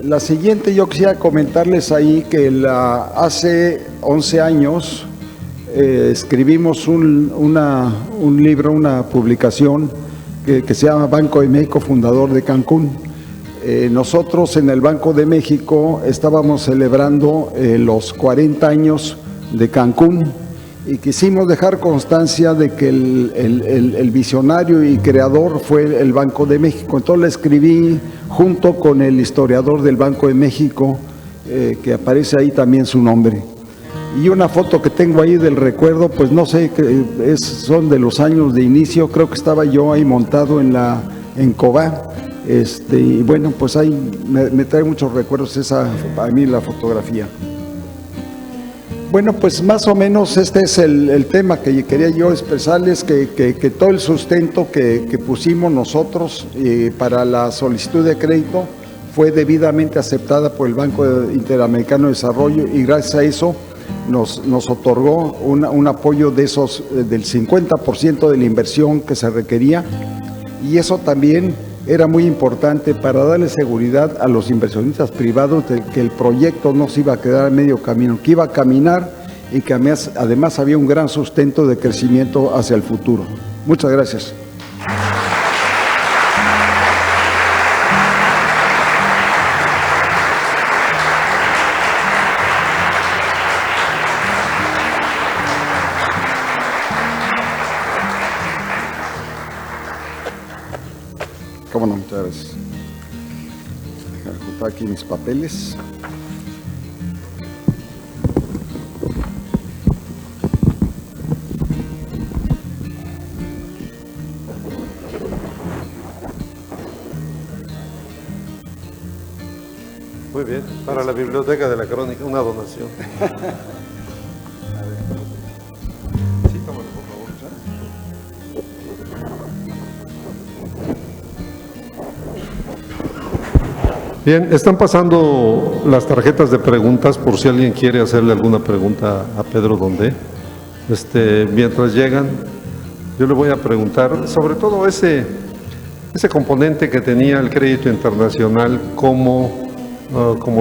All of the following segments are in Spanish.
La siguiente, yo quisiera comentarles ahí que hace 11 años escribimos un libro, una publicación que se llama Banco de México, fundador de Cancún. Nosotros en el Banco de México estábamos celebrando los 40 años de Cancún y quisimos dejar constancia de que el visionario y creador fue el Banco de México. Entonces le escribí junto con el historiador del Banco de México, que aparece ahí también su nombre. Y una foto que tengo ahí del recuerdo, pues no sé, son de los años de inicio, creo que estaba yo ahí montado en Cobá. Y bueno, pues ahí me trae muchos recuerdos a mí la fotografía. Bueno, pues más o menos este es el tema que quería yo expresarles, que todo el sustento que pusimos nosotros para la solicitud de crédito fue debidamente aceptada por el Banco Interamericano de Desarrollo y gracias a eso nos otorgó un apoyo del 50% de la inversión que se requería, y eso también era muy importante para darle seguridad a los inversionistas privados de que el proyecto no se iba a quedar a medio camino, que iba a caminar y que además había un gran sustento de crecimiento hacia el futuro. Muchas gracias. Cómo no, muchas gracias. Déjame juntar aquí mis papeles. Muy bien, para la Biblioteca de la Crónica, una donación. Sí, tómalo, por favor. Bien, están pasando las tarjetas de preguntas por si alguien quiere hacerle alguna pregunta a Pedro Dondé. Mientras llegan, yo le voy a preguntar sobre todo ese componente que tenía el crédito internacional como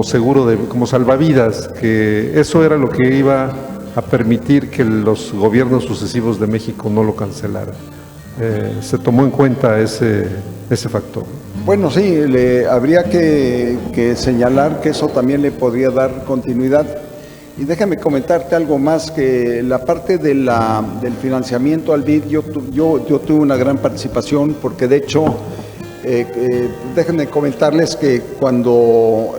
seguro, como salvavidas, que eso era lo que iba a permitir que los gobiernos sucesivos de México no lo cancelaran. ¿Se tomó en cuenta ese factor? Bueno, sí, habría que señalar que eso también le podría dar continuidad. Y déjame comentarte algo más, que la parte del financiamiento al BID, yo tuve una gran participación, porque de hecho, déjenme comentarles que cuando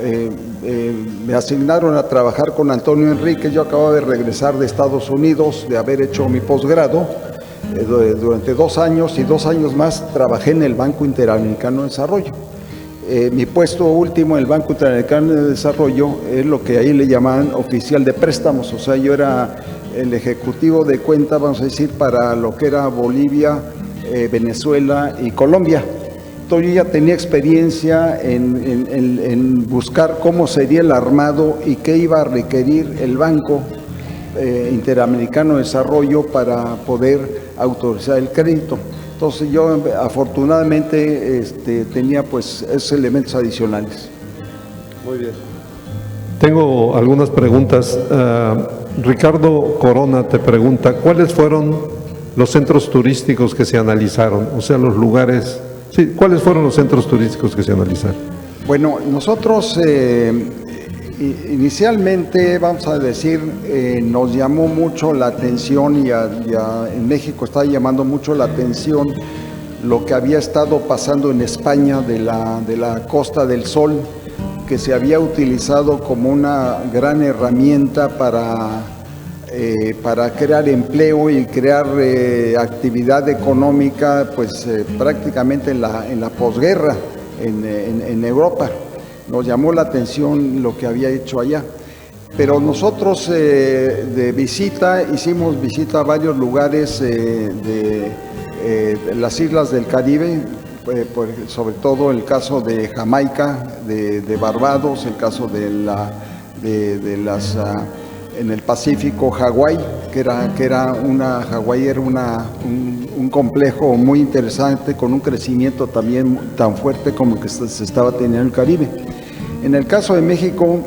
me asignaron a trabajar con Antonio Enríquez, yo acababa de regresar de Estados Unidos, de haber hecho mi posgrado. Durante 2 años y 2 años más trabajé en el Banco Interamericano de Desarrollo. Mi puesto último en el Banco Interamericano de Desarrollo es lo que ahí le llamaban oficial de préstamos, o sea, yo era el ejecutivo de cuenta, vamos a decir, para lo que era Bolivia, Venezuela y Colombia. Entonces yo ya tenía experiencia en buscar cómo sería el armado y qué iba a requerir el Banco Interamericano de Desarrollo para poder autorizar el crédito. Entonces yo afortunadamente tenía pues esos elementos adicionales. Muy bien. Tengo algunas preguntas. Ricardo Corona te pregunta, ¿cuáles fueron los centros turísticos que se analizaron? O sea, los lugares... Sí, ¿cuáles fueron los centros turísticos que se analizaron? Bueno, nosotros inicialmente, vamos a decir, nos llamó mucho la atención y en México está llamando mucho la atención lo que había estado pasando en España de la Costa del Sol, que se había utilizado como una gran herramienta para crear empleo y crear actividad económica, pues prácticamente en la posguerra en Europa. Nos llamó la atención lo que había hecho allá. Pero nosotros de visita, hicimos visita a varios lugares de las islas del Caribe, sobre todo el caso de Jamaica, de Barbados, el caso en el Pacífico, Hawái, que era un complejo muy interesante con un crecimiento también tan fuerte como el que se estaba teniendo en el Caribe. En el caso de México,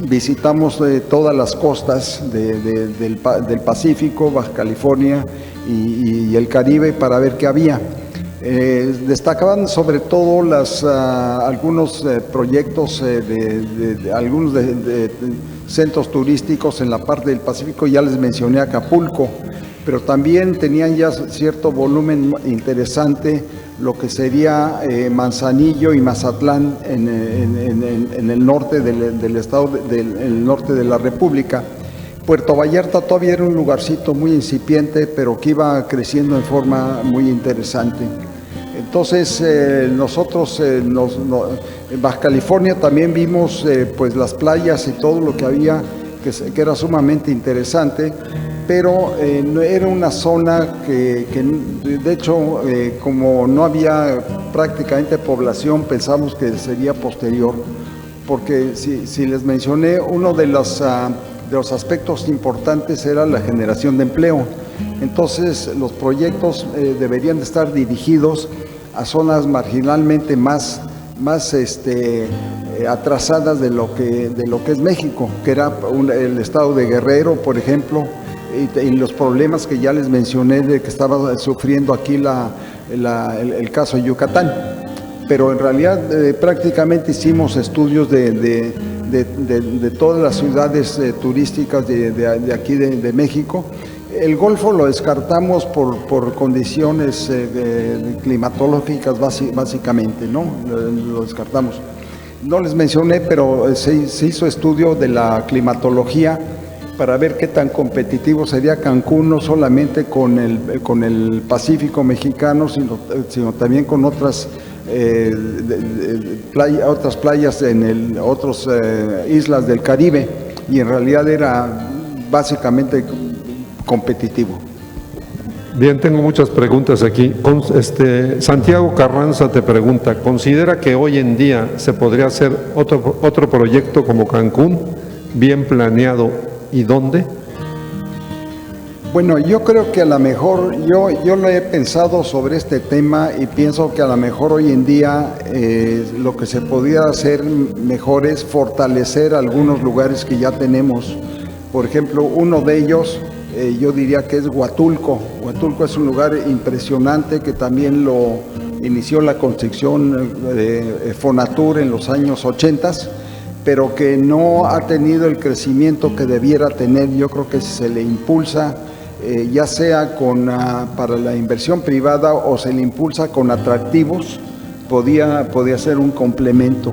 visitamos todas las costas del Pacífico, Baja California y el Caribe para ver qué había. Destacaban sobre todo algunos proyectos algunos de centros turísticos en la parte del Pacífico. Ya les mencioné Acapulco, pero también tenían ya cierto volumen interesante lo que sería Manzanillo y Mazatlán en el norte del estado, el norte de la República. Puerto Vallarta todavía era un lugarcito muy incipiente, pero que iba creciendo en forma muy interesante. Entonces nosotros en Baja California también vimos pues las playas y todo lo que había, que era sumamente interesante, pero era una zona que de hecho como no había prácticamente población, pensamos que sería posterior, porque si les mencioné, uno de los aspectos importantes era la generación de empleo. Entonces los proyectos deberían de estar dirigidos a zonas marginalmente más atrasadas de lo que es México, que era el estado de Guerrero, por ejemplo, y los problemas que ya les mencioné de que estaba sufriendo aquí el caso de Yucatán. Pero en realidad prácticamente hicimos estudios de todas las ciudades turísticas de aquí de México. El Golfo lo descartamos por condiciones climatológicas básicamente, ¿no? Lo descartamos. No les mencioné, pero se hizo estudio de la climatología para ver qué tan competitivo sería Cancún, no solamente con el Pacífico mexicano, sino también con otras playas en otras islas del Caribe, y en realidad era básicamente competitivo. Bien, tengo muchas preguntas aquí. Santiago Carranza te pregunta, ¿considera que hoy en día se podría hacer otro proyecto como Cancún, bien planeado, y dónde? Bueno, yo creo que a lo mejor, yo lo he pensado sobre este tema y pienso que a lo mejor hoy en día lo que se podría hacer mejor es fortalecer algunos lugares que ya tenemos. Por ejemplo, uno de ellos yo diría que es Huatulco. Huatulco es un lugar impresionante que también lo inició la construcción de Fonatur en los años 80, pero que no ha tenido el crecimiento que debiera tener. Yo creo que si se le impulsa, ya sea para la inversión privada o se le impulsa con atractivos, podía ser un complemento.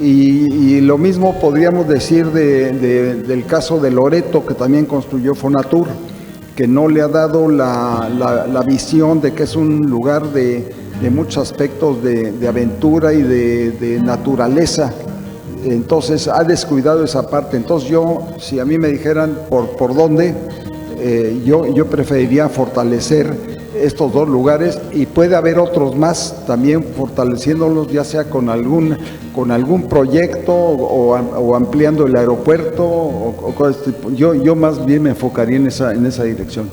Y lo mismo podríamos decir del caso de Loreto, que también construyó Fonatur, que no le ha dado la visión de que es un lugar de muchos aspectos de aventura y de naturaleza. Entonces ha descuidado esa parte. Entonces si a mí me dijeran por dónde, yo preferiría fortalecer estos dos lugares, y puede haber otros más también fortaleciéndolos, ya sea con algún proyecto o ampliando el aeropuerto o cosas tipo. Yo más bien me enfocaría en esa dirección.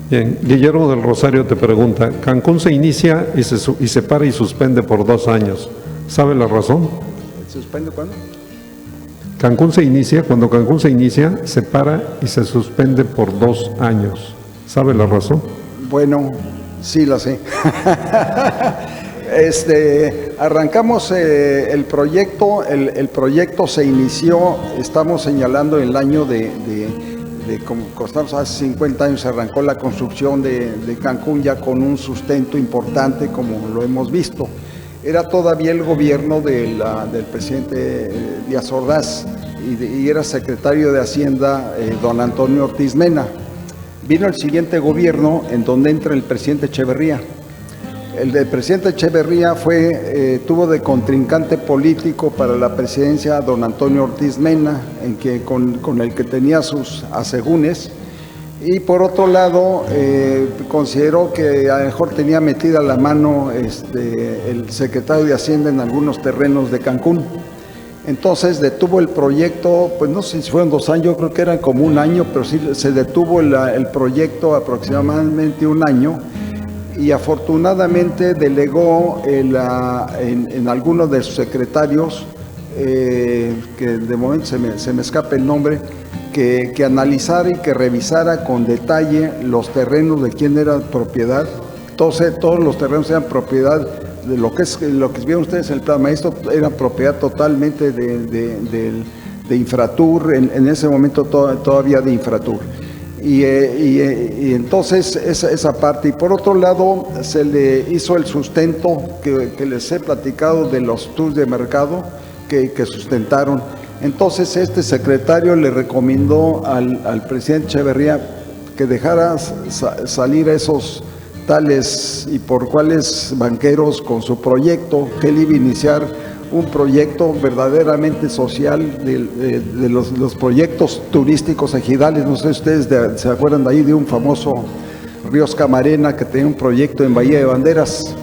Bien, Guillermo del Rosario te pregunta, Cancún se inicia y se para y suspende por 2 años. ¿Sabe la razón? ¿Se suspende cuándo? Cuando Cancún se inicia, se para y se suspende por 2 años. ¿Sabe la razón? Bueno, sí la sé. Arrancamos el proyecto, el proyecto se inició, estamos señalando el año como costamos hace 50 años, se arrancó la construcción de Cancún ya con un sustento importante, como lo hemos visto. Era todavía el gobierno del presidente Díaz Ordaz y era secretario de Hacienda don Antonio Ortiz Mena. Vino el siguiente gobierno en donde entra el presidente Echeverría. El del presidente Echeverría tuvo de contrincante político para la presidencia a don Antonio Ortiz Mena, con el que tenía sus asegúnes. Y por otro lado, consideró que a lo mejor tenía metida la mano el secretario de Hacienda en algunos terrenos de Cancún. Entonces detuvo el proyecto, pues no sé si fueron 2 años, yo creo que eran como 1 año, pero sí se detuvo el proyecto aproximadamente 1 año, y afortunadamente delegó en algunos de sus secretarios que de momento se me escapa el nombre, que analizara y que revisara con detalle los terrenos de quién era propiedad. Todos los terrenos eran propiedad de lo que vieron ustedes en el plan maestro, era propiedad totalmente de Infratur, en ese momento todavía de Infratur. Y entonces esa parte. Y por otro lado, se le hizo el sustento que les he platicado de los tours de mercado que sustentaron. Entonces este secretario le recomendó al presidente Echeverría que dejara salir a esos tales y por cuales banqueros con su proyecto, que él iba a iniciar un proyecto verdaderamente social de los proyectos turísticos ejidales. No sé si ustedes se acuerdan de ahí de un famoso Ríos Camarena que tenía un proyecto en Bahía de Banderas.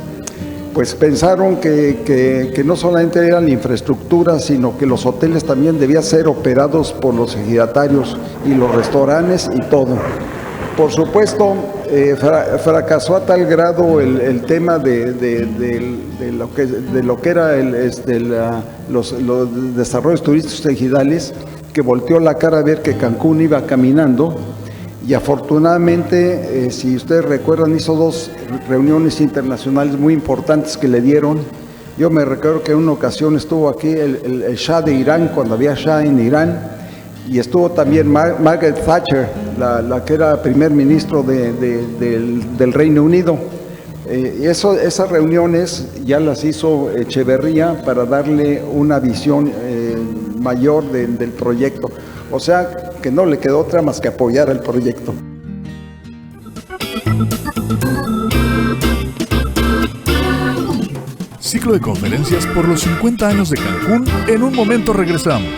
Pues pensaron que no solamente era la infraestructura, sino que los hoteles también debían ser operados por los ejidatarios y los restaurantes y todo. Por supuesto, fracasó a tal grado el tema de lo que era los desarrollos turísticos ejidales, que volteó la cara a ver que Cancún iba caminando. Y afortunadamente, si ustedes recuerdan, hizo 2 reuniones internacionales muy importantes que le dieron. Yo me recuerdo que en una ocasión estuvo aquí el Shah de Irán, cuando había Shah en Irán, y estuvo también Margaret Thatcher, la que era primer ministro del Reino Unido. Esas reuniones ya las hizo Echeverría para darle una visión mayor del proyecto. O sea, que no le quedó otra más que apoyar el proyecto. Ciclo de conferencias por los 50 años de Cancún. En un momento regresamos.